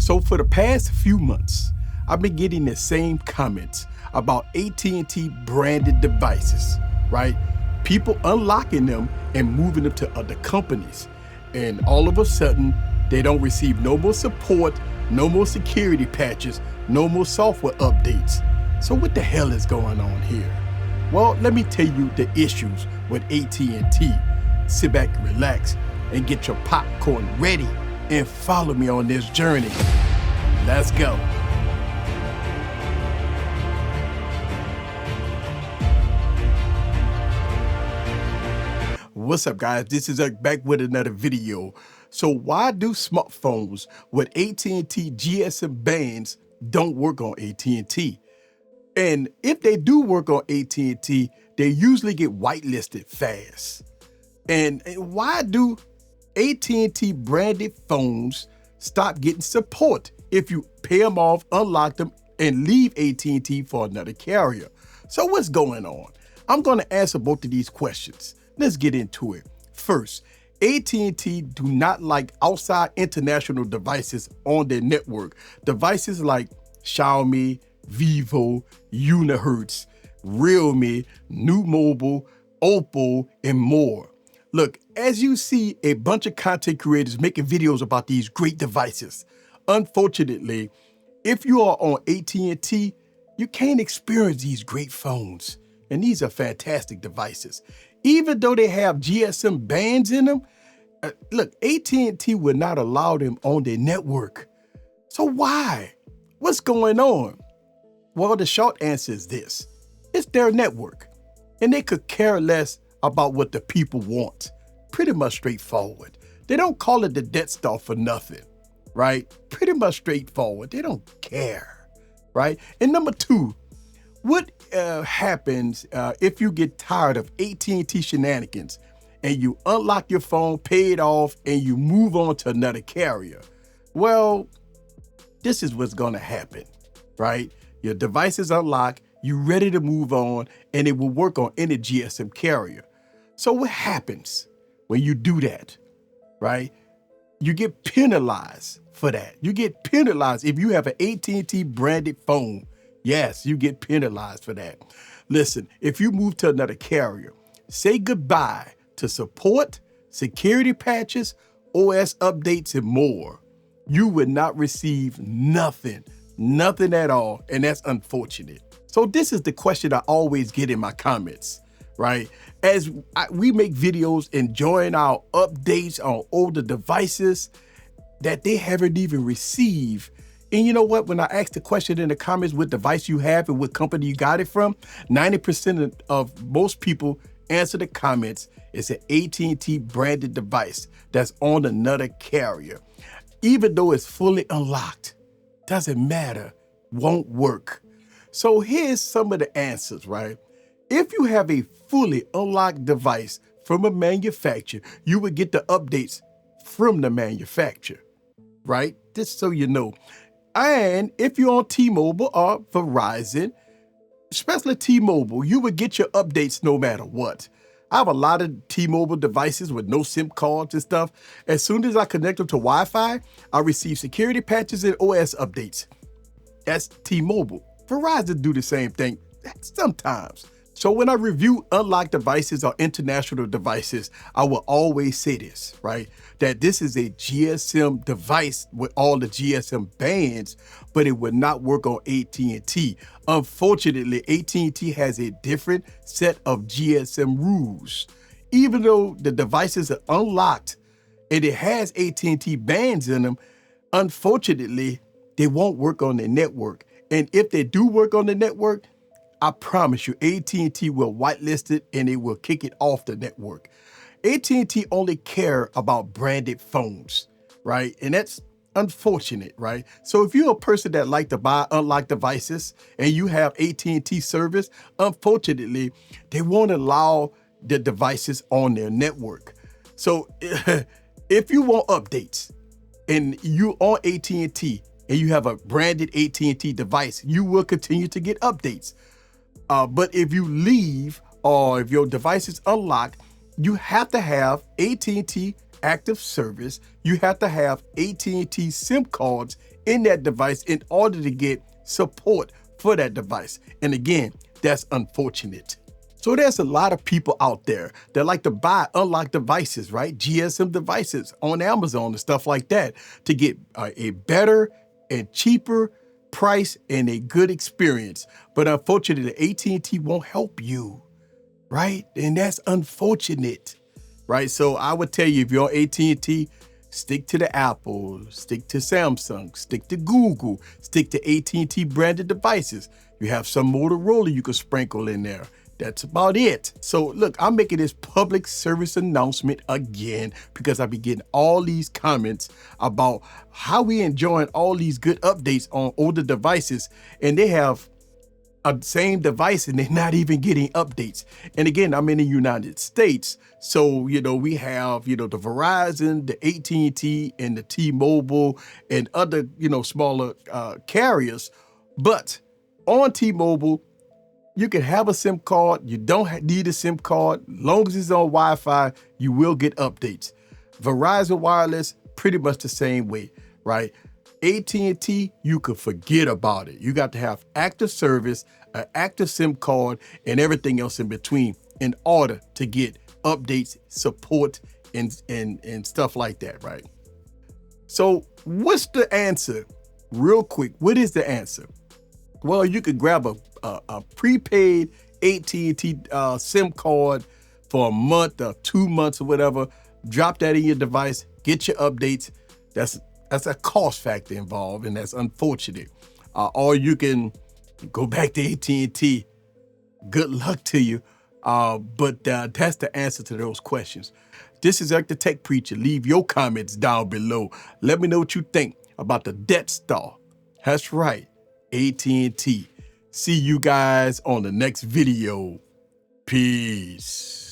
So for the past few months, I've been getting the same comments about AT&T branded devices, right? People unlocking them and moving them to other companies. And all of a sudden, they don't receive no more support, no more security patches, no more software updates. So what the hell is going on here? Well, let me tell you the issues with AT&T. Sit back, relax, and get your popcorn ready and follow me on this journey. Let's go. What's up, guys? This is back with another video. So why do smartphones with AT&T GSM bands don't work on AT&T? And if they do work on AT&T, they usually get whitelisted fast. And why do AT&T branded phones stop getting support if you pay them off, unlock them, and leave AT&T for another carrier? So what's going on? I'm going to answer both of these questions. Let's get into it. First, AT&T do not like outside international devices on their network. Devices like Xiaomi, Vivo, Unihertz, Realme, New Mobile, Oppo, and more. Look, as you see a bunch of content creators making videos about these great devices, unfortunately, if you are on AT&T, you can't experience these great phones. And these are fantastic devices. Even though they have GSM bands in them, look, AT&T will not allow them on their network. So why? What's going on? Well, the short answer is this. It's their network, and they could care less about what the people want. Pretty much straightforward. They don't call it the Death Star for nothing, right? Pretty much straightforward. They don't care, right? And number two, what happens if you get tired of AT&T shenanigans and you unlock your phone, pay it off, and you move on to another carrier? Well, this is what's going to happen, right? Your device is unlocked, you're ready to move on, and it will work on any GSM carrier. So what happens when you do that, right? You get penalized for that. You get penalized if you have an AT&T branded phone. Yes, you get penalized for that. Listen, if you move to another carrier, say goodbye to support, security patches, OS updates, and more. You would not receive nothing at all, and that's unfortunate. So this is the question I always get in my comments, right? As we make videos enjoying our updates on older devices that they haven't even received. And you know what? When I ask the question in the comments what device you have and what company you got it from, 90% of most people answer the comments, it's an AT&T branded device that's on another carrier. Even though it's fully unlocked, doesn't matter, won't work. So here's some of the answers, right? If you have a fully unlocked device from a manufacturer, you would get the updates from the manufacturer, right? Just so you know. And if you're on T-Mobile or Verizon, especially T-Mobile, you would get your updates no matter what. I have a lot of T-Mobile devices with no SIM cards and stuff. As soon as I connect them to Wi-Fi, I receive security patches and OS updates. That's T-Mobile. Verizon do the same thing sometimes. So when I review unlocked devices or international devices, I will always say this, right? That this is a GSM device with all the GSM bands, but it would not work on AT&T. Unfortunately, AT&T has a different set of GSM rules. Even though the devices are unlocked and it has AT&T bands in them, unfortunately, they won't work on the network. And if they do work on the network, I promise you, AT&T will whitelist it and it will kick it off the network. AT&T only care about branded phones, right? And that's unfortunate, right? So if you're a person that like to buy unlocked devices and you have AT&T service, unfortunately, they won't allow the devices on their network. So if you want updates and you're on AT&T and you have a branded AT&T device, you will continue to get updates. But if you leave or if your device is unlocked, you have to have AT&T active service, you have to have AT&T SIM cards in that device in order to get support for that device. And again, that's unfortunate. So there's a lot of people out there that like to buy unlocked devices, right? GSM devices on Amazon and stuff like that to get a better and cheaper price and a good experience. But unfortunately, AT&T won't help you, right? And that's unfortunate, right? So I would tell you, if you're on AT&T, stick to the Apple, stick to Samsung, stick to Google, stick to AT&T branded devices. You have some Motorola you can sprinkle in there. That's about it. So look, I'm making this public service announcement again because I be getting all these comments about how we enjoying all these good updates on older devices, and they have a same device and they're not even getting updates. And again, I'm in the United States. So, we have, the Verizon, the AT&T and the T-Mobile and other, smaller carriers. But on T-Mobile, you can have a SIM card. You don't need a SIM card. Long as it's on Wi-Fi, you will get updates. Verizon Wireless, pretty much the same way, right? AT&T, you could forget about it. You got to have active service, an active SIM card, and everything else in between in order to get updates, support, and stuff like that, right? So what's the answer? Real quick, what is the answer? Well, you could grab a prepaid AT&T SIM card for a month or 2 months or whatever, drop that in your device, get your updates. That's a cost factor involved, and that's unfortunate. Or you can go back to AT&T. Good luck to you. But that's the answer to those questions. This is Eric the Tech Preacher. Leave your comments down below. Let me know what you think about the Death Star. That's right, AT&T. See you guys on the next video. Peace.